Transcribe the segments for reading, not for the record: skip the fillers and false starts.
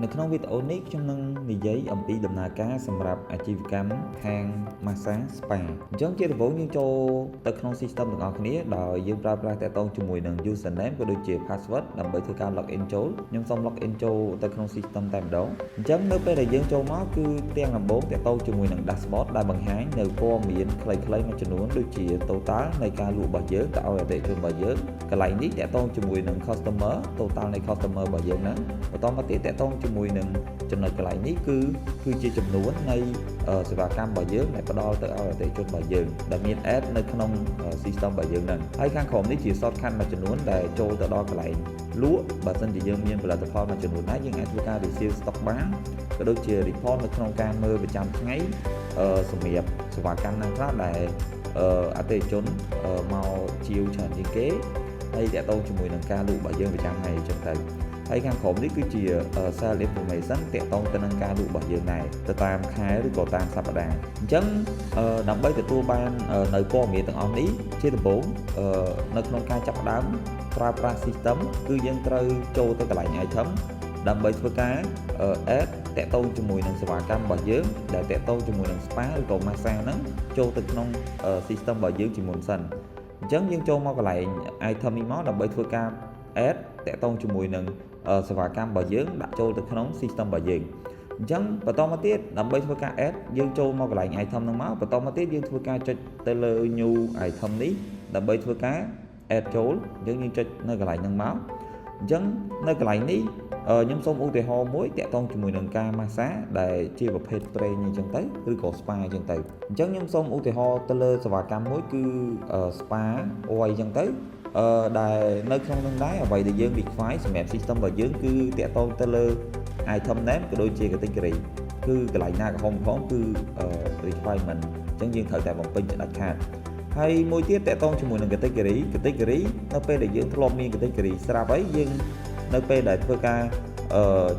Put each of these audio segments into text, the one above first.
នៅក្នុងវីដេអូនេះខ្ញុំនឹងនិយាយអំពីដំណើរការសម្រាប់អាជីវកម្មហាង Massage Spa អញ្ចឹងជាដំបូងយើងចូលទៅក្នុង system ទាំងអស់គ្នាដោយយើងប្រើប្រាស់តាក់ទងជាមួយនឹង username ក៏ដូចជា password ដើម្បីធ្វើការ login ចូលខ្ញុំសូម login ចូលទៅក្នុង system តែម្ដងអញ្ចឹងនៅពេលដែលយើងចូលមកគឺទាំងដំបូងតាក់ទងជាមួយនឹង dashboard ដែលបង្ហាញនៅព័ត៌មានខ្លីៗមួយចំនួនដូចជា total នៃការលក់របស់យើងទៅឲ្យអតិថិជនរបស់យើងកន្លែងនេះតាក់ទងជាមួយនឹង customer total នៃ customer របស់យើងហ្នឹងបន្តមកទៀតតាក់ទងជាមួយនឹងចំណុចកន្លែងនេះគឺជាចំនួននៃសេវាកម្មរបស់យើងដែលផ្ដល់ទៅឲ្យអតិថិជនរបស់យើងដែលមាន add នៅក្នុង system របស់យើងហ្នឹងហើយខាងក្រោមនេះជា shortcut មួយចំនួនដែលចូលទៅដល់កន្លែងលក់បើសិនជាយើងមានផលិតផលមួយចំនួនដែរយើងអាចធ្វើការ receive stock បានក៏ដូចជា report នៅក្នុងការមើលប្រចាំថ្ងៃសម្រាប់សេវាកម្មណាខ្លះដែលអតិថិជនមកជាវច្រើនជាងគេហើយតាក់ទងជាមួយនឹងការលក់របស់យើងប្រចាំថ្ងៃអញ្ចឹងទៅហើយខាងក្រោមនេះគឺជា sales information តាក់ទងទៅនឹងការលក់របស់យើងដែរទៅតាមខែឬក៏តាមសប្តាហ៍អញ្ចឹងដើម្បីទទួលបាននៅព័ត៌មានទាំងអស់នេះជាដំបូងនៅក្នុងការចាប់ផ្ដើមប្រើប្រាស់ system គឺយើងត្រូវចូលទៅកន្លែង item ដើម្បីធ្វើការ add តាក់ទងជាមួយនឹងសេវាកម្មរបស់យើងដែលតាក់ទងជាមួយនឹង spa ឬក៏ massage ហ្នឹងចូលទៅក្នុង system របស់យើងជាមុនសិនអញ្ចឹងយើងចូលមកកន្លែង item នេះមកដើម្បីធ្វើការ add តាក់ទងជាមួយនឹងសេវាកម្មរបស់យើងដាក់ចូលទៅក្នុង system របស់យើងអញ្ចឹងបន្តមកទៀតដើម្បីធ្វើការ add យើងចូលមកកន្លែង item ហ្នឹងមកបន្តមកទៀតយើងធ្វើការចុចទៅលើ new item នេះដើម្បីធ្វើការ add ចូលយើងចុចនៅកន្លែងហ្នឹងមកអញ្ចឹងនៅកន្លែងនេះខ្ញុំសូមឧទាហរណ៍មួយតាក់ទងជាមួយនឹងការ massage ដែលជាប្រភេទប្រេងអញ្ចឹងទៅឬក៏ spa អញ្ចឹងទៅអញ្ចឹងខ្ញុំសូមឧទាហរណ៍ទៅលើសេវាកម្មមួយគឺ spa អញ្ចឹងទៅដែលនៅក្នុងនឹងដែរអ្វីដែលយើង require សម្រាប់ system របស់យើងគឺតាក់ទងទៅលើ item name ក៏ដូចជា category គឺកន្លែងណាកំហុសគឺ requirement អញ្ចឹងយើងត្រូវតែបំពេញដាច់ខាតហើយមួយទៀតតាក់ទងជាមួយនឹង category នៅពេលដែលយើងធ្លាប់មាន category ស្រាប់ហើយយើងនៅពេលដែលធ្វើការ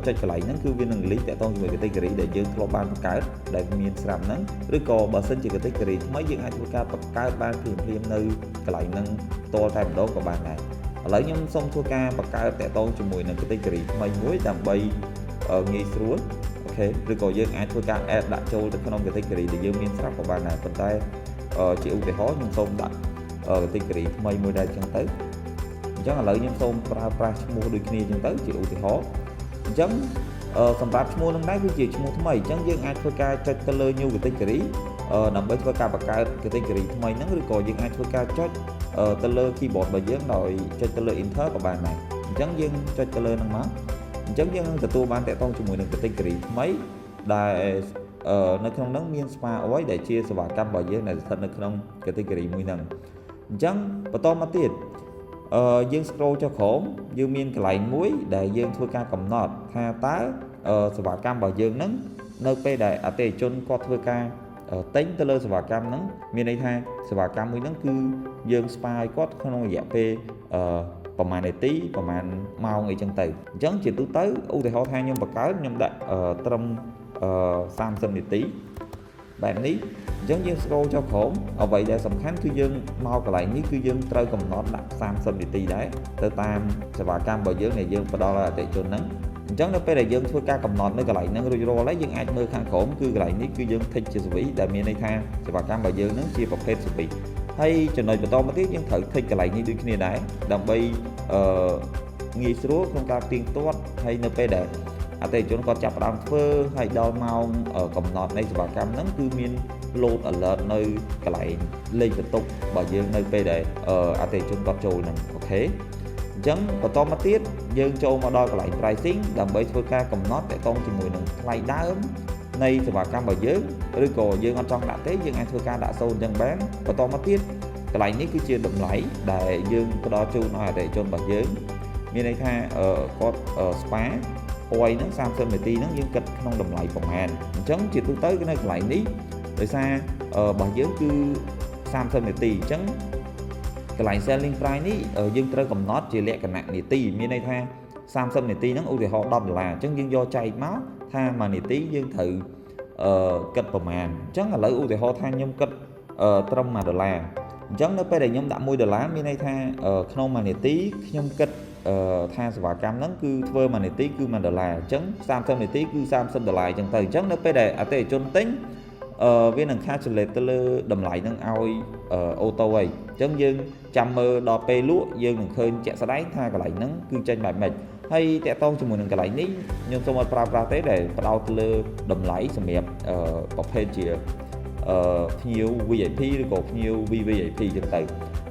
ចុចកន្លែងហ្នឹងគឺវានឹង link តាក់ទងជាមួយ category ដែលយើងធ្លាប់បានបង្កើតដែលមានស្រាប់ហ្នឹងឬក៏បើសិនជា category ថ្មីយើងអាចធ្វើការបង្កើតបានភ្លាមៗនៅកន្លែងហ្នឹងផ្ទាល់តែម្ដងក៏បានដែរឥឡូវខ្ញុំសូមធ្វើការបង្កើតតាក់ទងជាមួយនឹង category ថ្មីមួយដើម្បីងាយស្រួលអូខេឬក៏យើងអាចធ្វើការ add ដាក់ចូលទៅក្នុង category ដែលយើងមានស្រាប់ក៏បានដែរប៉ុន្តែជាឧទាហរណ៍ខ្ញុំសូមដាក់ category ថ្មីមួយដែរអញ្ចឹងទៅអញ្ចឹងឥឡូវខ្ញុំសូមប្រើប្រាស់ឈ្មោះដូចគ្នាអញ្ចឹងទៅជាឧទាហរណ៍អញ្ចឹងសម្រាប់ឈ្មោះនឹងដែរគឺជាឈ្មោះថ្មីអញ្ចឹងយើងអាចធ្វើការចុចទៅលើ new category ដើម្បីធ្វើការបង្កើត category ថ្មីហ្នឹងឬក៏យើងអាចធ្វើការចុចទៅលើ keyboard របស់យើងដោយចុចទៅលើ enter ក៏បានដែរអញ្ចឹងយើងចុចទៅលើហ្នឹងមកអញ្ចឹងយើងនឹងទទួលបានតាក់ទងជាមួយនឹង category ថ្មីដែលនៅក្នុងហ្នឹងមាន spa oil ដែលជាសេវាកម្មរបស់យើងដែលស្ថិតនៅក្នុង category មួយហ្នឹងអញ្ចឹងបន្តមកទៀតយើង scroll ចុះក្រោមយើងមានកន្លែងមួយដែលយើងធ្វើការកំណត់ថាតើសេវាកម្មរបស់យើងហ្នឹងនៅពេលដែលអតិថិជនគាត់ធ្វើការទិញទៅលើសេវាកម្មហ្នឹងមានន័យថាសេវាកម្មមួយហ្នឹងគឺយើង spa ឲ្យគាត់ក្នុងរយៈពេលប្រហែលនាទីប្រហែលម៉ោងអីចឹងទៅអញ្ចឹងជាទូទៅឧទាហរណ៍ថាខ្ញុំបង្កើតខ្ញុំដាក់ត្រឹម30នាទីបែបនេះអញ្ចឹងយើង scroll ចុះក្រោមអ្វីដែលសំខាន់គឺយើងមកកន្លែងនេះគឺយើងត្រូវកំណត់ដាក់30នាទីដែរទៅតាមសេវាកម្មរបស់យើងដែលយើងផ្ដល់ឲ្យអតិថិជនហ្នឹងអញ្ចឹងនៅពេលដែលយើងធ្វើការកំណត់នៅកន្លែងហ្នឹងរួចរាល់ហើយយើងអាចមើលខាងក្រោមគឺកន្លែងនេះគឺយើង tick ជា service ដែលមានន័យថាសេវាកម្មរបស់យើងហ្នឹងជាប្រភេទ service ហើយចំណុចបន្តមកទៀតយើងត្រូវ tick កន្លែងនេះដូចគ្នាដែរដើម្បីងាយស្រួលក្នុងការទៀងទាត់ហើយនៅពេលដែលអតិថិជនគាត់ចាប់ផ្ដើមធ្វើហើយដល់ម៉ោងកំណត់នៃសេវាកម្មហ្នឹងគឺមាន load alert នៅកន្លែងលេខបន្ទុករបស់យើងនៅពេលដែលអតិថិជនគាត់ចូលហ្នឹងអូខេអញ្ចឹងបន្តមកទៀតយើងចូលមកដល់កន្លែង pricing ដើម្បីធ្វើការកំណត់តាក់ទងជាមួយនឹងថ្លៃដើមនៃសេវាកម្មរបស់យើងឬក៏យើងអត់ចង់ដាក់ទេយើងអាចធ្វើការដាក់0អញ្ចឹងបានបន្តមកទៀតកន្លែងនេះគឺជាតម្លៃដែលយើងផ្ដល់ជូនឲ្យអតិថិជនរបស់យើងមានន័យថាគាត់ spa អុយហ្នឹង30នាទីហ្នឹងយើងគិតក្នុងតម្លៃប្រហែលអញ្ចឹងជាទូទៅនៅកន្លែងនេះដោយសាររបស់យើងគឺ30នាទីអញ្ចឹងកន្លែង selling price នេះយើងត្រូវកំណត់ជាលក្ខណៈនាទីមានន័យថា30នាទីហ្នឹងឧទាហរណ៍$10អញ្ចឹងយើងយកចែកមកថា1នាទីយើងត្រូវគិតប្រហែលអញ្ចឹងឥឡូវឧទាហរណ៍ថាខ្ញុំគិតត្រឹម$1អញ្ចឹងនៅពេលដែលខ្ញុំដាក់$1មានន័យថាក្នុង1នាទីខ្ញុំគិត thaសេវាកម្មហ្នឹងគឺធ្វើមួយនាទីគឺ$1អញ្ចឹង30នាទីគឺ$30អញ្ចឹងទៅអញ្ចឹងនៅពេលដែលអតិថិជនទិញវានឹង calculate ទៅលើតម្លៃហ្នឹងឲ្យអូតូហើយអញ្ចឹងយើងចាំមើលដល់ពេលលក់យើងនឹងឃើញជាក់ស្ដែងថាកន្លែងហ្នឹងគឺចេញបែបម៉េចហើយតាក់ទងជាមួយនឹងកន្លែងនេះខ្ញុំសូមអត់ប្រើប្រាស់ទេដែលផ្ដោតទៅលើតម្លៃសម្រាប់ប្រភេទជាភ្ញៀវ VIP ឬក៏ភ្ញៀវ VVIP អញ្ចឹងទៅ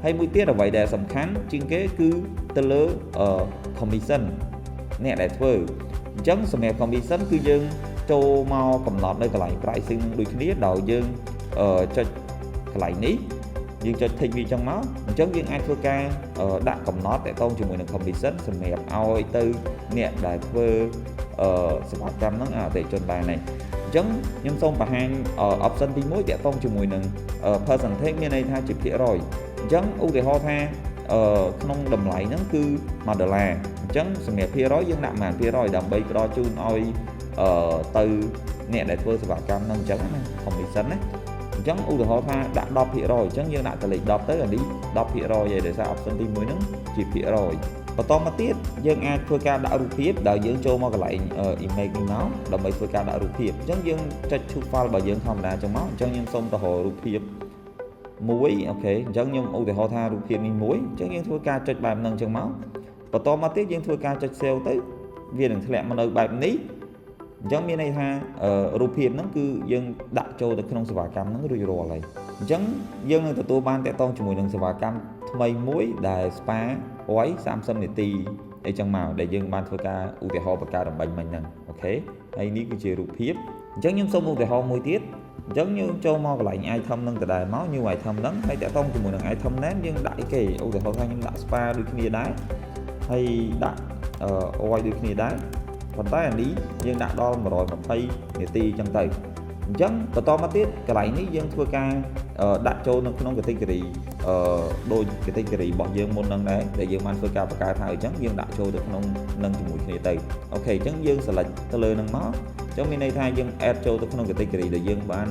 ហើយមួយទៀតអ្វីដែលសំខាន់ជាងគេគឺទៅលើ commission អ្នកដែលធ្វើអញ្ចឹងសម្រាប់ commission គឺយើងចូលមកកំណត់នៅកន្លែង pricing នឹងដូចគ្នាដោយយើងចុចកន្លែងនេះយើងចុច tick វាចឹងមកអញ្ចឹងយើងអាចធ្វើការដាក់កំណត់តាក់ទងជាមួយនឹង commission សម្រាប់ឲ្យទៅអ្នកដែលធ្វើសេវាកម្មហ្នឹងអតិថិជនបានហ្នឹងអញ្ចឹងខ្ញុំសូមបង្ហាញ option ទី1តាក់ទងជាមួយនឹង percentage មានន័យថាជាភាគរយអញ្ចឹងឧទាហរណ៍ថាក្នុងតម្លៃហ្នឹងគឺ$1អញ្ចឹងសម្រាប់ភាគរយយើងដាក់ប៉ុន្មានភាគរយដើម្បីផ្ដល់ជូនឲ្យទៅអ្នកដែលធ្វើសេវាកម្មហ្នឹងអញ្ចឹងណា commission ណាអញ្ចឹងឧទាហរណ៍ថាដាក់10%អញ្ចឹងយើងដាក់តលេខ10ទៅអានេះ10%ហើយដោយសារ option ទី1ហ្នឹងជាភាគរយបន្តមកទៀតយើងអាចធ្វើការដាក់រូបភាពដោយយើងចូលមកកន្លែង image នេះមកដើម្បីធ្វើការដាក់រូបភាពអញ្ចឹងយើងចុច choose file របស់យើងធម្មតាអញ្ចឹងមកអញ្ចឹងខ្ញុំសូមទៅរករូបភាពមួយអូខេអញ្ចឹងខ្ញុំឧទាហរណ៍ថារូបភាពនេះមួយអញ្ចឹងយើងធ្វើការចុចបែបហ្នឹងអញ្ចឹងមកបន្តមកទៀតយើងធ្វើការចុច save ទៅវានឹងធ្លាក់មកនៅបែបនេះអញ្ចឹងមានន័យថារូបភាពហ្នឹងគឺយើងដាក់ចូលទៅក្នុងសេវាកម្មហ្នឹងរួចរាល់ហើយអញ្ចឹងយើងនឹងទទួលបានតាក់ទងជាមួយនឹងសេវាកម្មថ្មីមួយដែល spa 30នាទីអីចឹងមកដែលយើងបានធ្វើការឧទាហរណ៍បង្កើតដំបិញមិញហ្នឹងអូខេហើយនេះគឺជារូបភាពអញ្ចឹងខ្ញុំសូមឧទាហរណ៍មួយទៀតអញ្ចឹងយើងចូលមកកន្លែង item ហ្នឹងដដែលមក new item ហ្នឹងហើយតាក់ទងជាមួយនឹង item ហ្នឹងយើងដាក់អីគេឧទាហរណ៍ថាខ្ញុំដាក់ spa ដូចគ្នាដែរហើយដាក់oil ដូចគ្នាដែរប៉ុន្តែអានេះយើងដាក់ដល់120នាទីអញ្ចឹងទៅអញ្ចឹងបន្តមកទៀតកន្លែងនេះយើងធ្វើការដាក់ចូលនៅក្នុង category ដូច category របស់យើងមុនហ្នឹងដែរដែលយើងបានធ្វើការបង្កើតហើយអញ្ចឹងយើងដាក់ចូលទៅក្នុងនឹងជាមួយគ្នាទៅអូខេអញ្ចឹងយើង select ទៅលើហ្នឹងមកអញ្ចឹងមានន័យថាយើង add ចូលទៅក្នុង category ដែលយើងបាន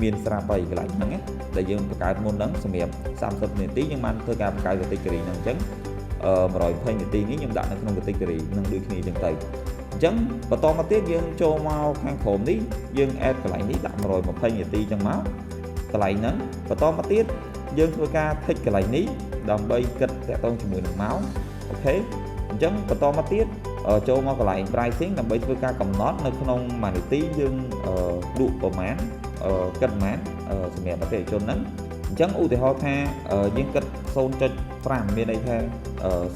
មានស្រាប់ហើយកន្លែងហ្នឹងណាដែលយើងបង្កើតមុនហ្នឹងសម្រាប់30នាទីយើងបានធ្វើការបង្កើត category ហ្នឹងអញ្ចឹង120នាទីនេះខ្ញុំដាក់នៅក្នុង category ហ្នឹងដូចគ្នាអញ្ចឹងទៅអញ្ចឹងបន្តមកទៀតយើងចូលមកខាងក្រោមនេះយើង add កន្លែងនេះដាក់120នាទីអញ្ចឹងមកកន្លែងហ្នឹងបន្តមកទៀតយើងធ្វើការ tick កន្លែងនេះដើម្បីគិតតាក់ទងជាមួយនឹងម៉ោងអូខេអញ្ចឹងបន្តមកទៀតចូលមកកន្លែង pricing ដើម្បីធ្វើការកំណត់នៅក្នុងមួយនាទីយើងលក់ប្រមាណគិតប្រមាណសម្រាប់អតិថិជនហ្នឹងអញ្ចឹងឧទាហរណ៍ថាយើងគិត 0.5 មានន័យថា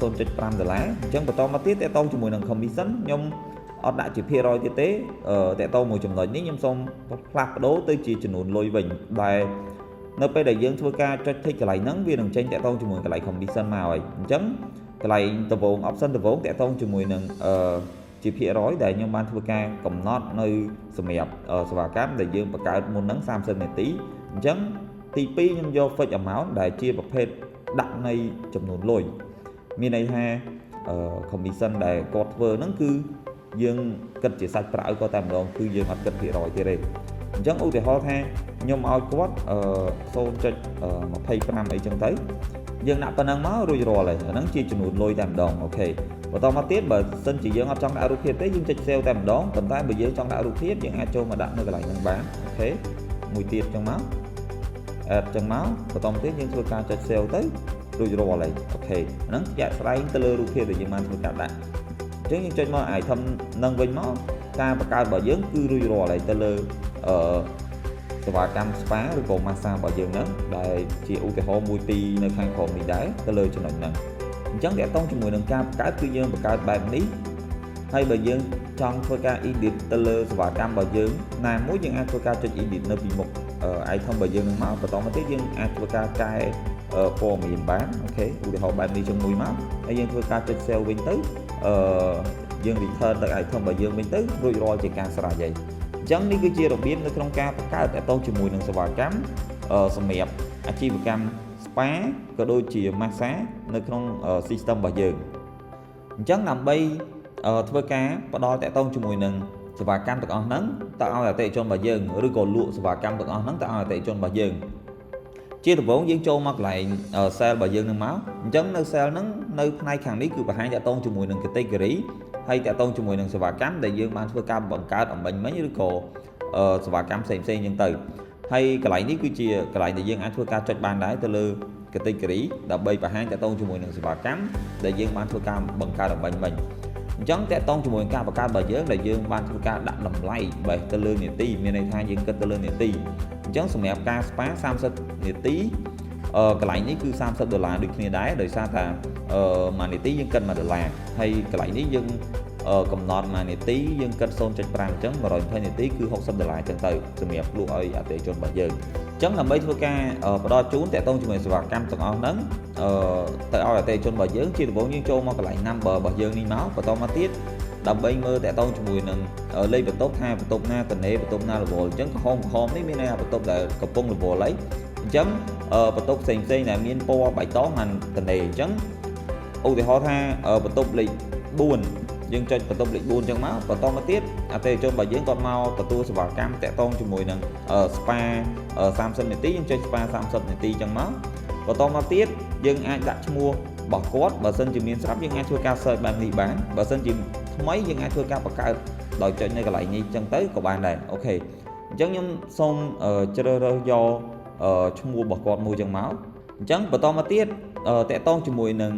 $0.5អញ្ចឹងបន្តមកទៀតតាក់ទងជាមួយនឹង commission ខ្ញុំអត់ដាក់ជាភាគរយទៀតទេតាក់ទងមួយចំណុចនេះខ្ញុំសូមផ្លាស់ប្ដូរទៅជាចំនួនលុយវិញដែលនៅពេលដែលយើងធ្វើការចុច tick កន្លែងហ្នឹងវានឹងចេញតាក់ទងជាមួយកន្លែង commission មកហើយអញ្ចឹងកន្លែងដំបូង option ដំបូងតាក់ទងជាមួយនឹងជាភាគរយដែលខ្ញុំបានធ្វើការកំណត់នៅសម្រាប់សេវាកម្មដែលយើងបង្កើតមុនហ្នឹង30នាទីអញ្ចឹងទី2ខ្ញុំយក fixed amount ដែលជាប្រភេទដាក់នៃចំនួនលុយមានន័យថា commission ដែលគាត់ធ្វើហ្នឹងគឺយើងគិតជាសាច់ប្រាក់ឲ្យគាត់តែម្ដងគឺយើងអត់គិតភាគរយទៀតទេអញ្ចឹងឧទាហរណ៍ថាខ្ញុំឲ្យគាត់0.25 អីចឹងទៅយើងដាក់ប៉ុណ្ណឹងមករួចរាល់ហើយអាហ្នឹងជាចំនួនលុយតែម្ដងអូខេបន្តមកទៀតបើសិនជាយើងអត់ចង់ដាក់រូបភាពទេយើងចុច save តែម្ដងប៉ុន្តែបើយើងចង់ដាក់រូបភាពយើងអាចចូលមកដាក់នៅកន្លែងហ្នឹងបានអូខេមួយទៀតចឹងមក add ចឹងមកបន្តមកទៀតយើងធ្វើការចុច save ទៅរួចរាល់ហើយអូខេហ្នឹងជាក់ស្ដែងទៅលើរូបភាពដែលយើងបានធ្វើការដាក់អញ្ចឹងយើងចុចមក item នឹងវិញមកការបង្កើតរបស់យើងគឺរួចរាល់ហើយទៅលើសេវាកម្ម spa ឬក៏ massage របស់យើងហ្នឹងដែលជាឧទាហរណ៍មួយពីរនៅខាងក្រោមនេះដែរទៅលើចំណុចហ្នឹងអញ្ចឹងតាក់ទងជាមួយនឹងការបង្កើតគឺយើងបង្កើតបែបនេះហើយបើយើងចង់ធ្វើការ edit ទៅលើសេវាកម្មរបស់យើងណាមួយយើងអាចធ្វើការចុច edit នៅពីមុខ item របស់យើងនឹងមកបន្តមកទៀតយើងអាចធ្វើការកែព័ត៌មានបានអូខេឧទាហរណ៍បែបនេះជាមួយមកហើយយើងធ្វើការចុច save វិញទៅយើង return ទៅ item របស់យើងវិញទៅរួចរាល់ជាការស្រេចហើយអញ្ចឹងនេះគឺជារបៀបនៅក្នុងការបង្កើតតាក់ទងជាមួយនឹងសេវាកម្មសម្រាប់អាជីវកម្ម spa ក៏ដូចជា massage នៅក្នុង system របស់យើងអញ្ចឹងដើម្បីធ្វើការផ្ដល់តាក់ទងជាមួយនឹងសេវាកម្មទាំងអស់ហ្នឹងទៅឲ្យអតិថិជនរបស់យើងឬក៏លក់សេវាកម្មទាំងអស់ហ្នឹងទៅឲ្យអតិថិជនរបស់យើង ជាដំបូងយើងចូលមកកន្លែង cell របស់យើងនឹងមកអញ្ចឹងនៅ cell ហ្នឹងនៅផ្នែកខាងនេះគឺបង្ហាញតាក់ទងជាមួយនឹង category ហើយតាក់ទងជាមួយនឹងសេវាកម្មដែលយើងបានធ្វើការបង្កើតអំបញ្ញមិញឬក៏សេវាកម្មផ្សេងៗអញ្ចឹងទៅហើយកន្លែងនេះគឺជាកន្លែងដែលយើងអាចធ្វើការចុចបានដែរទៅលើ category ដើម្បីបង្ហាញតាក់ទងជាមួយនឹងសេវាកម្មដែលយើងបានធ្វើការបង្កើតអំបញ្ញមិញអញ្ចឹងតាក់ទងជាមួយនឹងការបង្កើតរបស់យើងដែលយើងបានធ្វើការដាក់តម្លៃបែបទៅលើនាទីមានន័យថាយើងគិតទៅលើនាទីអញ្ចឹងសម្រាប់ការ spa 30នាទីកន្លែងនេះគឺ$30ដូចគ្នាដែរដោយសារថាមួយនាទីយើងគិត$1ហើយកន្លែងនេះយើងកំណត់មួយនាទីយើងគិត0.5អញ្ចឹង120នាទីគឺ$60អញ្ចឹងទៅសម្រាប់លក់ឲ្យអតិថិជនរបស់យើងអញ្ចឹងដើម្បីធ្វើការផ្ដល់ជូនតាក់ទងជាមួយសេវាកម្មទាំងអស់ហ្នឹងទៅឲ្យអតិថិជនរបស់យើងជាដំបូងយើងចូលមកកន្លែង number របស់យើងនេះមកបន្តមកទៀតដើម្បីមើលតាក់ទងជាមួយនឹងលេខបន្ទប់ថាបន្ទប់ណាតនេបន្ទប់ណារវល់អញ្ចឹងក្រហមនេះមានន័យថាបន្ទប់ដែលកំពុងរវល់ហើយអញ្ចឹងបន្ទប់ផ្សេងៗដែលមានពណ៌បៃតងមិនតនេអញ្ចឹងឧទាហរណ៍ថាបន្ទប់លេខ4យើងចុចបន្ទប់លេខ4អញ្ចឹងមកបន្តមកទៀតអតិថិជនរបស់យើងគាត់មកទទួលសេវាកម្មតាក់ទងជាមួយនឹង spa 30នាទីយើងចុច spa 30នាទីអញ្ចឹងមកបន្តមកទៀតយើងអាចដាក់ឈ្មោះរបស់គាត់បើសិនជាមានស្រាប់យើងអាចធ្វើការ search បែបនេះបានបើសិនជាថ្មីយើងអាចធ្វើការបង្កើតដោយចុចនៅកន្លែងនេះអញ្ចឹងទៅក៏បានដែរអូខេអញ្ចឹងខ្ញុំសូមជ្រើសរើសយកឈ្មោះរបស់គាត់មួយអញ្ចឹងមកអញ្ចឹងបន្តមកទៀតតាក់ទងជាមួយនឹង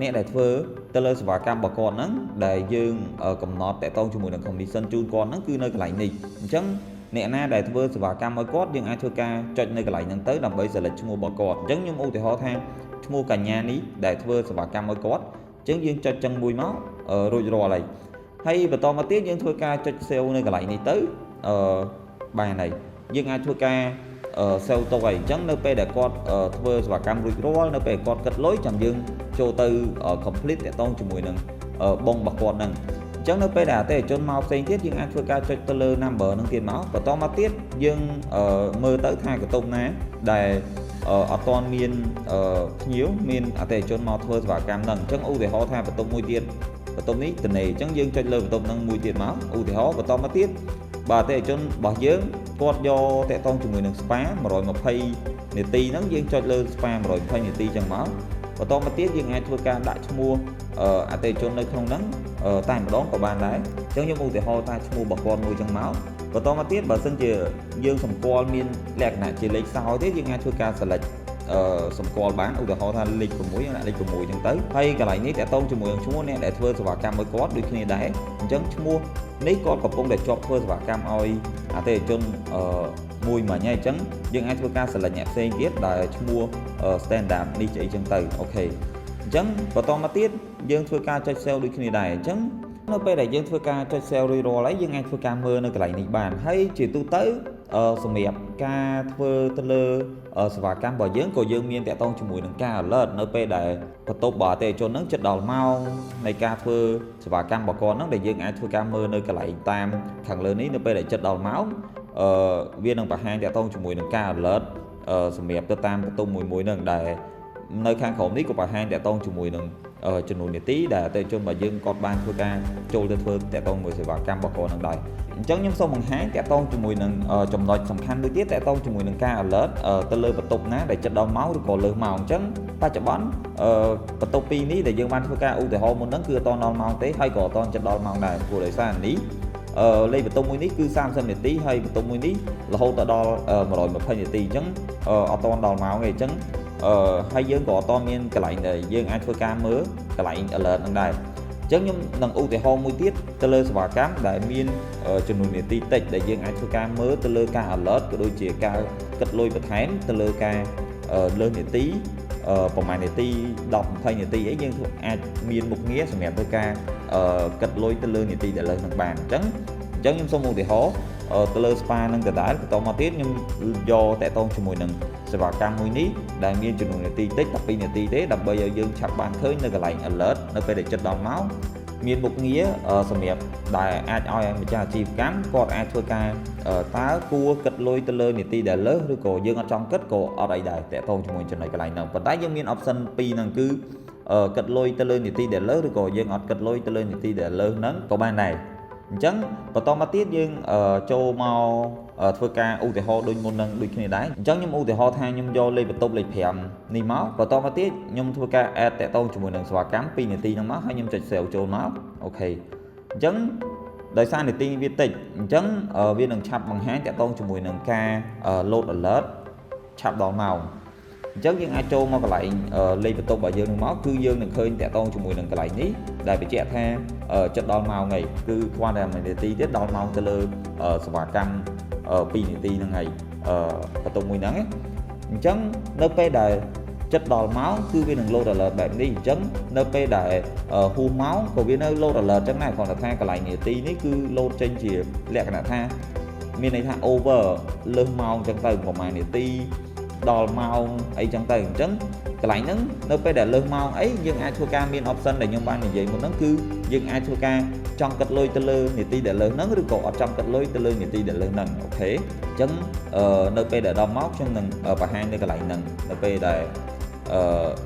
អ្នកដែលធ្វើទៅលើសេវាកម្មរបស់គាត់ហ្នឹងដែលយើងកំណត់តាក់ទងជាមួយនឹង commission ជូនគាត់ហ្នឹងគឺនៅកន្លែងនេះអញ្ចឹងអ្នកណាដែលធ្វើសេវាកម្មឲ្យគាត់យើងអាចធ្វើការចុចនៅកន្លែងហ្នឹងទៅដើម្បី select ឈ្មោះរបស់គាត់អញ្ចឹងខ្ញុំឧទាហរណ៍ថាឈ្មោះកញ្ញានេះដែលធ្វើសេវាកម្មឲ្យគាត់អញ្ចឹងយើងចុចចឹងមួយមករួចរាល់ហើយបន្តមកទៀតយើងធ្វើការចុច save នៅកន្លែងនេះទៅបានហើយយើងអាចធ្វើការsell ទុកហើយអញ្ចឹងនៅពេលដែលគាត់ធ្វើសេវាកម្មរួចរាល់នៅពេលគាត់គិតលុយចាំយើងចូលទៅ complete តាក់ទងជាមួយនឹងបងរបស់គាត់ហ្នឹងអញ្ចឹងនៅពេលដែលអតិថិជនមកផ្សេងទៀតយើងអាចធ្វើការចុចទៅលើ number ហ្នឹងទៀតមកបន្តមកទៀតយើងមើលទៅថាកន្ទប់ណាដែលអត់ទាន់មានភ្ញៀវមានអតិថិជនមកធ្វើសេវាកម្មហ្នឹងអញ្ចឹងឧទាហរណ៍ថាបន្ទប់មួយទៀតបន្ទប់នេះតនេអញ្ចឹងយើងចុចលើបន្ទប់ហ្នឹងមួយទៀតមកឧទាហរណ៍បន្តមកទៀតបាទអតិថិជនរបស់យើងគាត់យកតាក់ទងជាមួយនឹង spa 120នាទីហ្នឹងយើងចុចលើ spa 120នាទីចឹងមកបន្តមកទៀតយើងអាចធ្វើការដាក់ឈ្មោះអតិថិជននៅក្នុងហ្នឹងតែម្ដងក៏បានដែរអញ្ចឹងខ្ញុំឧទាហរណ៍ថាឈ្មោះរបស់គាត់មួយចឹងមកបន្តមកទៀតបើសិនជាយើងសម្គាល់មានលក្ខណៈជាលេខសោយទេយើងអាចធ្វើការ select សម្គាល់បានឧទាហរណ៍ថាលេខ6ដាក់លេខ6ចឹងទៅហើយកន្លែងនេះតាក់ទងជាមួយនឹងឈ្មោះអ្នកដែលធ្វើសេវាកម្មឲ្យគាត់ដូចគ្នាដែរអញ្ចឹងឈ្មោះនេះគាត់កំពុងតែជាប់ធ្វើសេវាកម្មឲ្យអតិថិជនមួយមិញហើយអញ្ចឹងយើងអាចធ្វើការ select អ្នកផ្សេងទៀតដែលឈ្មោះ standard នេះអីចឹងទៅអូខេអញ្ចឹងបន្តមកទៀតយើងធ្វើការចុច save ដូចគ្នាដែរអញ្ចឹងនៅពេលដែលយើងធ្វើការចុច save រួចរាល់ហើយយើងអាចធ្វើការមើលនៅកន្លែងនេះបានហើយជាទូទៅសម្រាប់ការធ្វើទៅលើសេវាកម្មរបស់យើងក៏យើងមានតាក់ទងជាមួយនឹងការ alert នៅពេលដែលបន្ទប់របស់អតិថិជនហ្នឹងជិតដល់ម៉ោងនៃការធ្វើសេវាកម្មរបស់គាត់ហ្នឹងដែលយើងអាចធ្វើការមើលនៅកន្លែងតាមខាងលើនេះនៅពេលដែលជិតដល់ម៉ោងវានឹងបង្ហាញតាក់ទងជាមួយនឹងការ alert សម្រាប់ទៅតាមបន្ទប់មួយហ្នឹងដែលនៅខាងក្រោមនេះក៏បង្ហាញតាក់ទងជាមួយនឹងចំនួននាទីដែលអតិថិជនរបស់យើងគាត់បានធ្វើការចូលទៅធ្វើតាក់ទងមួយសេវាកម្មរបស់គាត់នឹងដែរអញ្ចឹងខ្ញុំសូមបង្ហាញតាក់ទងជាមួយនឹងចំណុចសំខាន់មួយទៀតតាក់ទងជាមួយនឹងការ alert ទៅលើបន្ទប់ណាដែលជិតដល់ម៉ោងឬក៏លើសម៉ោងអញ្ចឹងបច្ចុប្បន្នបន្ទប់ពីរនេះដែលយើងបានធ្វើការឧទាហរណ៍មុនហ្នឹងគឺអត់ដល់ម៉ោងទេហើយក៏អត់ជិតដល់ម៉ោងដែរព្រោះដោយសារនេះលេខបន្ទប់មួយនេះគឺ30នាទីហើយបន្ទប់មួយនេះរហូតដល់120នាទីអញ្ចឹងអត់ដល់ម៉ោងទេអញ្ចឹងហើយយើងក៏អត់មានកន្លែងដែលយើងអាចធ្វើការមើលកន្លែង alert ហ្នឹងដែរអញ្ចឹងខ្ញុំនឹងឧទាហរណ៍មួយទៀតទៅលើសេវាកម្មដែលមានចំនួននាទីតិចដែលយើងអាចធ្វើការមើលទៅលើការ alert ក៏ដូចជាការគិតលុយបន្ថែមទៅលើការលើសនាទីប្រហែលនាទី10 20នាទីអីយើងអាចមានមុខងារសម្រាប់ធ្វើការគិតលុយទៅលើនាទីដែលលើសនឹងបានអញ្ចឹងខ្ញុំសូមឧទាហរណ៍ទៅលើ spa នឹងដដែលបន្តមកទៀតខ្ញុំយកតាក់ទងជាមួយនឹងសេវាកម្មមួយនេះដែលមានចំនួននាទីតិច12នាទីទេដើម្បីឲ្យយើងឆាប់បានឃើញនៅកន្លែង alert នៅពេលដែលជិតដល់ម៉ោងមានមុខងារសម្រាប់ដែលអាចឲ្យម្ចាស់អាជីវកម្មគាត់អាចធ្វើការតើគួរគិតលុយទៅលើនាទីដែលលើសឬក៏យើងអត់ចង់គិតក៏អត់អីដែរតាក់ទងជាមួយចំណុចកន្លែងហ្នឹងប៉ុន្តែយើងមាន option 2ហ្នឹងគឺគិតលុយទៅលើនាទីដែលលើសឬក៏យើងអត់គិតលុយទៅលើនាទីដែលលើសហ្នឹងក៏បានដែរ ចឹងបន្តមកទៀតយើងចូលមកធ្វើការឧទាហរណ៍ដូចមុននឹងដូចគ្នាដែរអញ្ចឹងខ្ញុំឧទាហរណ៍ថាខ្ញុំយកលេខបន្ទប់លេខ5នេះមកបន្តមកទៀតខ្ញុំធ្វើការ add តាក់ទងជាមួយនឹងសេវាកម្ម2នាទីហ្នឹងមកហើយខ្ញុំចុច save ចូលមកអូខេអញ្ចឹងដោយសារនាទីវាតិចអញ្ចឹងវានឹងឆាប់បង្ហាញតាក់ទងជាមួយនឹងការ load alert ឆាប់ដល់ម៉ោងអញ្ចឹងយើងអាចចូលមកកន្លែងលេខបន្ទប់របស់យើងនឹងមកគឺយើងនឹងឃើញតាក់ទងជាមួយនឹងកន្លែងនេះដែលបញ្ជាក់ថាចិត្តដល់ម៉ោងហើយគឺគ្រាន់តែ1នាទីទៀតដល់ម៉ោងទៅលើសេវាកម្ម2នាទីហ្នឹងហើយបន្ទប់មួយហ្នឹងអញ្ចឹងនៅពេលដែលចិត្តដល់ម៉ោងគឺវានឹង load alert បែបនេះអញ្ចឹងនៅពេលដែលហួសម៉ោងក៏វានៅ load alert អញ្ចឹងដែរគ្រាន់តែថាកន្លែងនាទីនេះគឺ load ចេញជាលក្ខណៈថាមានន័យថា over លើសម៉ោងអញ្ចឹងទៅប្រហែលនាទីដល់ម៉ោងអីចឹងទៅអញ្ចឹងកន្លែងហ្នឹងនៅពេលដែលលើសម៉ោងអីយើងអាចធ្វើការមាន option ដែលខ្ញុំបាននិយាយមុនហ្នឹងគឺយើងអាចធ្វើការចង់គិតលុយទៅលើនាទីដែលលើសហ្នឹងឬក៏អត់ចង់គិតលុយទៅលើនាទីដែលលើសហ្នឹងអូខេអញ្ចឹងនៅពេលដែលដល់ម៉ោងខ្ញុំនឹងបង្ហាញនៅកន្លែងហ្នឹងនៅពេលដែល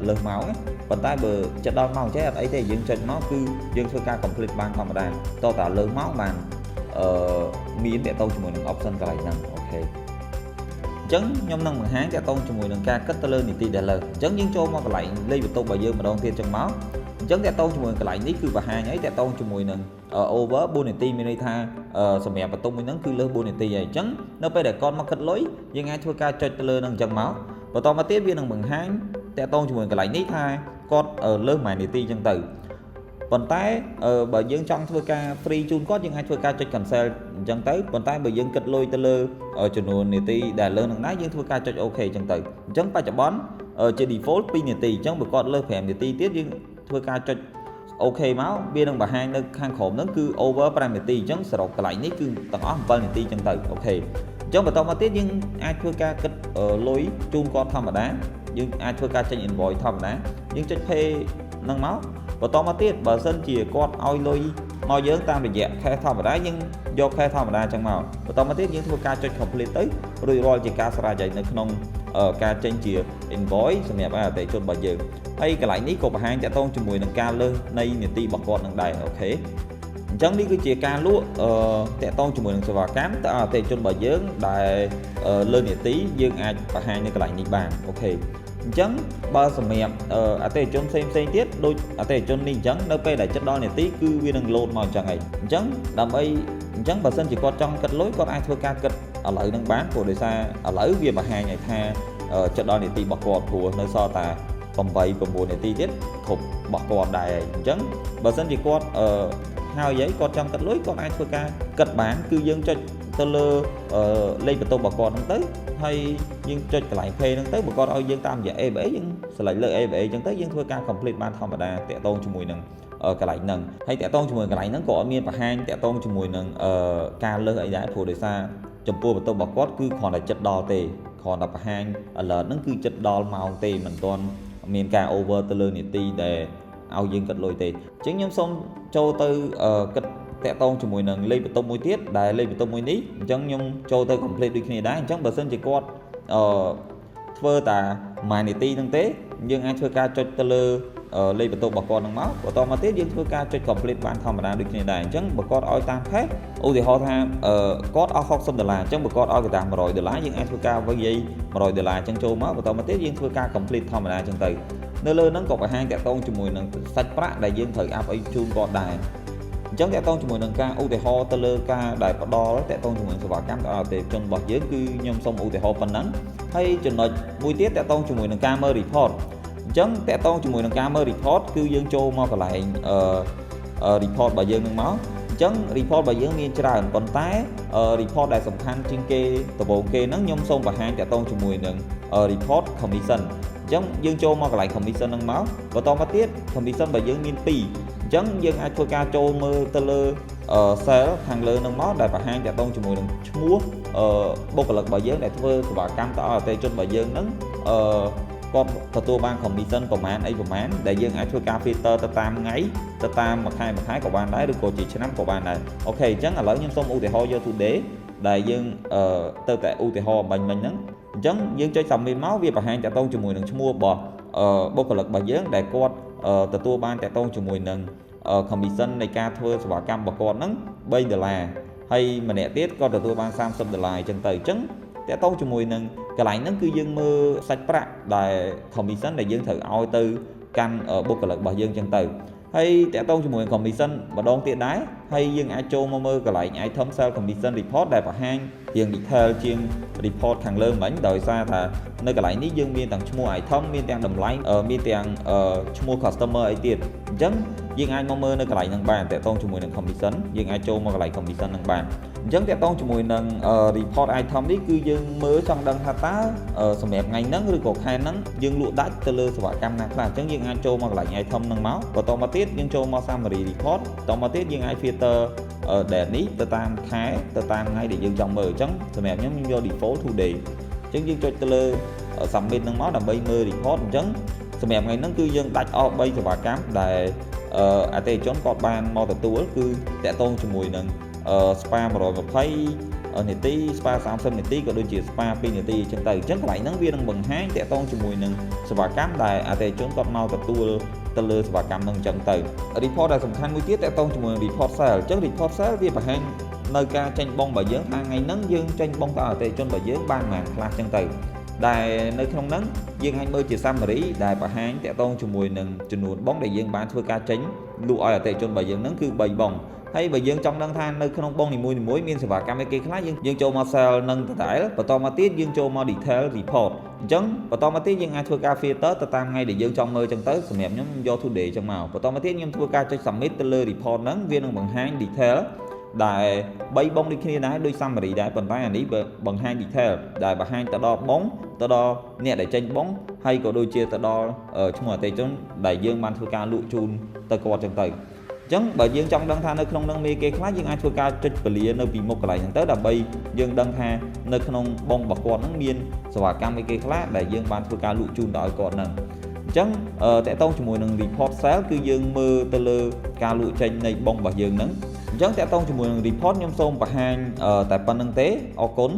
លើសម៉ោងប៉ុន្តែបើចិត្តដល់ម៉ោងចេះអត់អីទេយើងចុចមកគឺយើងធ្វើការ complete បានធម្មតាតើតាលើសម៉ោងបានមានតាក់ទងជាមួយនឹង option កន្លែងហ្នឹងអូខេអញ្ចឹងខ្ញុំនឹងបង្ហាញតាក់ទងជាមួយនឹងការគិតទៅលើនីតិដែលលើអញ្ចឹងយើងចូលមកកន្លែងលេខបន្ទប់របស់យើងម្ដងទៀតចឹងមកអញ្ចឹងតាក់ទងជាមួយកន្លែងនេះគឺបង្ហាញហើយតាក់ទងជាមួយនឹង over 4នាទីមានន័យថាសម្រាប់បន្ទប់មួយហ្នឹងគឺលើស4នាទីហើយអញ្ចឹងនៅពេលដែលគាត់មកគិតលុយយើងអាចធ្វើការចុចទៅលើនឹងអញ្ចឹងមកបន្តមកទៀតវានឹងបង្ហាញតាក់ទងជាមួយកន្លែងនេះថាគាត់លើសមួយនាទីអញ្ចឹងទៅប៉ុន្តែបើយើងចង់ធ្វើការ free ជូនគាត់យើងអាចធ្វើការចុច cancel អញ្ចឹងទៅប៉ុន្តែបើយើងគិតលុយទៅលើចំនួននាទីដែលលើនឹងដែរយើងធ្វើការចុច OK អញ្ចឹងទៅអញ្ចឹងបច្ចុប្បន្នជា default 2នាទីអញ្ចឹងបើគាត់លើស5នាទីទៀតយើងធ្វើការចុច OK មកវានឹងបង្ហាញនៅខាងក្រោមហ្នឹងគឺ over 5នាទីអញ្ចឹងសរុបកន្លែងនេះគឺទាំងអស់7នាទីអញ្ចឹងទៅអូខេអញ្ចឹងបន្តមកទៀតយើងអាចធ្វើការគិតលុយជូនគាត់ធម្មតាយើងអាចធ្វើការចេញ invoice ធម្មតាយើងចុច pay ហ្នឹងមកបន្តមកទៀតបើសិនជាគាត់ឲ្យលុយមកយើងតាមរយៈ cash ធម្មតាយើងយក cash ធម្មតាអញ្ចឹងមកបន្តមកទៀតយើងធ្វើការចុច complete ទៅរួចរាល់ជាការស្រេចហើយនៅក្នុងការចេញជា invoice សម្រាប់អតិថិជនរបស់យើងហើយកន្លែងនេះក៏បង្ហាញតាក់ទងជាមួយនឹងការលើសនៃនីតិរបស់គាត់នឹងដែរអូខេអញ្ចឹងនេះគឺជាការលក់តាក់ទងជាមួយនឹងសេវាកម្មទៅអតិថិជនរបស់យើងដែលលើសនីតិយើងអាចបង្ហាញនៅកន្លែងនេះបានអូខេអញ្ចឹងបើសម្រាប់អតិថិជនផ្សេងទៀតដូចអតិថិជននេះអញ្ចឹងនៅពេលដែលចិត្តដល់នីតិគឺវានឹង load មកអញ្ចឹងហើយអញ្ចឹងដើម្បីអញ្ចឹងបើសិនជាគាត់ចង់គិតលុយគាត់អាចធ្វើការគិតឥឡូវនឹងបានព្រោះដោយសារឥឡូវវាបង្ហាញឲ្យថាចិត្តដល់នីតិរបស់គាត់ព្រោះនៅសល់តែ8 9នាទីទៀតគ្រប់របស់គាត់ដែរហើយអញ្ចឹងបើសិនជាគាត់ហើយគាត់ចង់គិតលុយគាត់អាចធ្វើការគិតបានគឺយើងចុចទៅលើលេខបន្ទប់របស់គាត់ហ្នឹងទៅហើយយើងចុចកន្លែង pay ហ្នឹងទៅបើគាត់ឲ្យយើងតាមរយៈ ABA យើងselect លើ ABA អញ្ចឹងទៅយើងធ្វើការ complete បានធម្មតាតាក់ទងជាមួយនឹងកន្លែងហ្នឹងហើយតាក់ទងជាមួយកន្លែងហ្នឹងក៏អត់មានបង្ហាញតាក់ទងជាមួយនឹងការលើសអីដែរព្រោះដោយសារចំពោះបន្ទប់របស់គាត់គឺគ្រាន់តែចិត្តដល់ទេគ្រាន់តែបង្ហាញ alert ហ្នឹងគឺចិត្តដល់ម៉ោងទេមិនទាន់មានការ over ទៅលើនីតិដែលឲ្យយើងគិតលុយទេអញ្ចឹងខ្ញុំសូមចូលទៅគិតតាក់ទងជាមួយនឹងលេខបន្ទប់មួយទៀតដែលលេខបន្ទប់មួយនេះអញ្ចឹងខ្ញុំចូលទៅ complete ដូចគ្នាដែរអញ្ចឹងបើសិនជាគាត់ធ្វើតែ1នាទីហ្នឹងទេយើងអាចធ្វើការចុចទៅលើលេខបន្ទប់របស់គាត់ហ្នឹងមកបន្តមកទៀតយើងធ្វើការចុច complete បានធម្មតាដូចគ្នាដែរអញ្ចឹងបើគាត់ឲ្យតាម cash ឧទាហរណ៍ថាគាត់អស់$60អញ្ចឹងបើគាត់ឲ្យគេតាម$100យើងអាចធ្វើការវាយ$100អញ្ចឹងចូលមកបន្តមកទៀតយើងធ្វើការ complete ធម្មតាអញ្ចឹងទៅនៅលើហ្នឹងក៏បង្ហាញតាក់ទងជាមួយនឹងសាច់ប្រាក់ដែលយើងត្រូវអាប់អីជូនគាត់ដែរអញ្ចឹងតាក់ទងជាមួយនឹងការឧទាហរណ៍ទៅលើការដែលផ្ដល់តាក់ទងជាមួយសេវាកម្មដល់អតិថិជនរបស់យើងគឺខ្ញុំសូមឧទាហរណ៍ប៉ុណ្ណឹងហើយចំណុចមួយទៀតតាក់ទងជាមួយនឹងការមើល report អញ្ចឹងតាក់ទងជាមួយនឹងការមើល report គឺយើងចូលមកកន្លែងreport របស់យើងនឹងមកអញ្ចឹង report របស់យើងមានច្រើនប៉ុន្តែ report ដែលសំខាន់ជាងគេដំបូងគេហ្នឹងខ្ញុំសូមបង្ហាញតាក់ទងជាមួយនឹង report commission អញ្ចឹងយើងចូលមកកន្លែង commission ហ្នឹងមកបន្តមកទៀត commission របស់យើងមាន2អញ្ចឹងយើងអាចធ្វើការចូលមើលទៅលើ cell ខាងលើហ្នឹងមកដែលបង្ហាញតាក់ទងជាមួយនឹងឈ្មោះបុគ្គលិករបស់យើងដែលធ្វើសេវាកម្មទៅឲ្យអតិថិជនរបស់យើងហ្នឹងគាត់ទទួលបាន commission ប្រមាណអីប្រមាណដែលយើងអាចធ្វើការ filter ទៅតាមថ្ងៃទៅតាមមួយខែក៏បានដែរឬក៏ជាឆ្នាំក៏បានដែរអូខេអញ្ចឹងឥឡូវខ្ញុំសូមឧទាហរណ៍យក today ដែលយើងទៅតែឧទាហរណ៍បាញ់មិញហ្នឹងអញ្ចឹងយើងចុច submit មកវាបង្ហាញតាក់ទងជាមួយនឹងឈ្មោះរបស់បុគ្គលិករបស់យើងដែលគាត់ទទួលបានតាក់ទងជាមួយនឹង commission នៃការធ្វើសេវាកម្មរបស់គាត់ហ្នឹង$3ហើយម្នាក់ទៀតក៏ទទួលបាន$30អញ្ចឹងទៅអញ្ចឹងតើតោងជាមួយនឹងកន្លែងហ្នឹងគឺយើងមើលសាច់ប្រាក់ដែល commission ដែលយើងត្រូវឲ្យទៅកាន់បុគ្គលិករបស់យើងអញ្ចឹងទៅហើយតើតោងជាមួយនឹង commission ម្ដងទៀតដែរហើយយើងអាចចូលមកមើលកន្លែង item sale commission report ដែលបង្ហាញរៀង detail ជាង report ខាងលើមិញដោយសារថានៅកន្លែងនេះយើងមានទាំងឈ្មោះ item មានទាំងតម្លៃមានទាំងឈ្មោះ customer អីទៀតអញ្ចឹងយើងអាចមកមើលនៅកន្លែងហ្នឹងបានតើតោងជាមួយនឹង commission យើងអាចចូលមកកន្លែង commission ហ្នឹងបានអញ្ចឹងតើតោងជាមួយនឹង report item នេះគឺយើងមើលចង់ដឹងថាតើសម្រាប់ថ្ងៃហ្នឹងឬក៏ខែហ្នឹងយើងលក់ដាច់ទៅលើសេវាកម្មណាខ្លះអញ្ចឹងយើងអាចចូលមកកន្លែង item ហ្នឹងមកបន្តមកទៀតយើងចូលមក summary report បន្តមកទៀតយើងអាច filter date នេះទៅតាមខែទៅតាមថ្ងៃដែលយើងចង់មើលអញ្ចឹងសម្រាប់ខ្ញុំយក default today អញ្ចឹងយើងចុចទៅលើ submit ហ្នឹងមកដើម្បីមើល report អញ្ចឹងសម្រាប់ថ្ងៃហ្នឹងគឺយើងដាច់អស់3សេវាកម្មដែលអតិថិជនគាត់បានមកទទួលគឺតាក់ទងជាមួយនឹងspa 120នាទី spa 30នាទីក៏ដូចជា spa 2នាទីអញ្ចឹងទៅអញ្ចឹងកន្លែងហ្នឹងវានឹងបង្ហាញតាក់ទងជាមួយនឹងសេវាកម្មដែលអតិថិជនគាត់មកទទួលទៅលើសេវាកម្មហ្នឹងអញ្ចឹងទៅ report ដែលសំខាន់មួយទៀតតាក់ទងជាមួយនឹង report sale អញ្ចឹង report sale វាបង្ហាញនៅការចេញបង់របស់យើងថាថ្ងៃហ្នឹងយើងចេញបង់ទៅអតិថិជនរបស់យើងបានប៉ុន្មានខ្លះអញ្ចឹងទៅដែលនៅក្នុងហ្នឹងយើងអាចមើលជា summary ដែលបង្ហាញតាក់ទងជាមួយនឹងចំនួនបង់ដែលយើងបានធ្វើការចេញលក់ឲ្យអតិថិជនរបស់យើងហ្នឹងគឺ3បង់ហើយបើយើងចង់ដឹងថានៅក្នុងបង់នីមួយៗមានសេវាកម្មអីគេខ្លះយើងចូលមក sale នឹងដដែលបន្តមកទៀតយើងចូលមក detail report អញ្ចឹងបន្តមកទៀតយើងអាចធ្វើការ filter ទៅតាមថ្ងៃដែលយើងចង់មើលអញ្ចឹងទៅសម្រាប់ខ្ញុំយក today អញ្ចឹងមកបន្តមកទៀតខ្ញុំធ្វើការចុច submit ទៅលើ report ហ្នឹងវានឹងបង្ហាញ detail ដែល3បងដូចគ្នាដែរដូច summary ដែរប៉ុន្តែអានេះបង្ហាញ detail ដែលបង្ហាញទៅដល់បងទៅដល់អ្នកដែលចេញបងហើយក៏ដូចជាទៅដល់ឈ្មោះអតិថិជនដែលយើងបានធ្វើការលក់ជូនទៅគាត់អញ្ចឹងទៅអញ្ចឹងបើយើងចង់ដឹងថានៅក្នុងនឹងមានគេខ្លះយើងអាចធ្វើការចុចពលានៅពីមុខកន្លែងហ្នឹងទៅដើម្បីយើងដឹងថានៅក្នុងបងរបស់គាត់ហ្នឹងមានសេវាកម្មអីគេខ្លះដែលយើងបានធ្វើការលក់ជូនដល់ឲ្យគាត់ហ្នឹងអញ្ចឹងតកតងជាមួយនឹង report sale គឺយើងមើលទៅលើការលក់ចេញនៃបងរបស់យើងហ្នឹងអញ្ចឹងតកតងជាមួយនឹង report ខ្ញុំសូមបង្ហាញតែប៉ុណ្្នឹងទេអរគុណ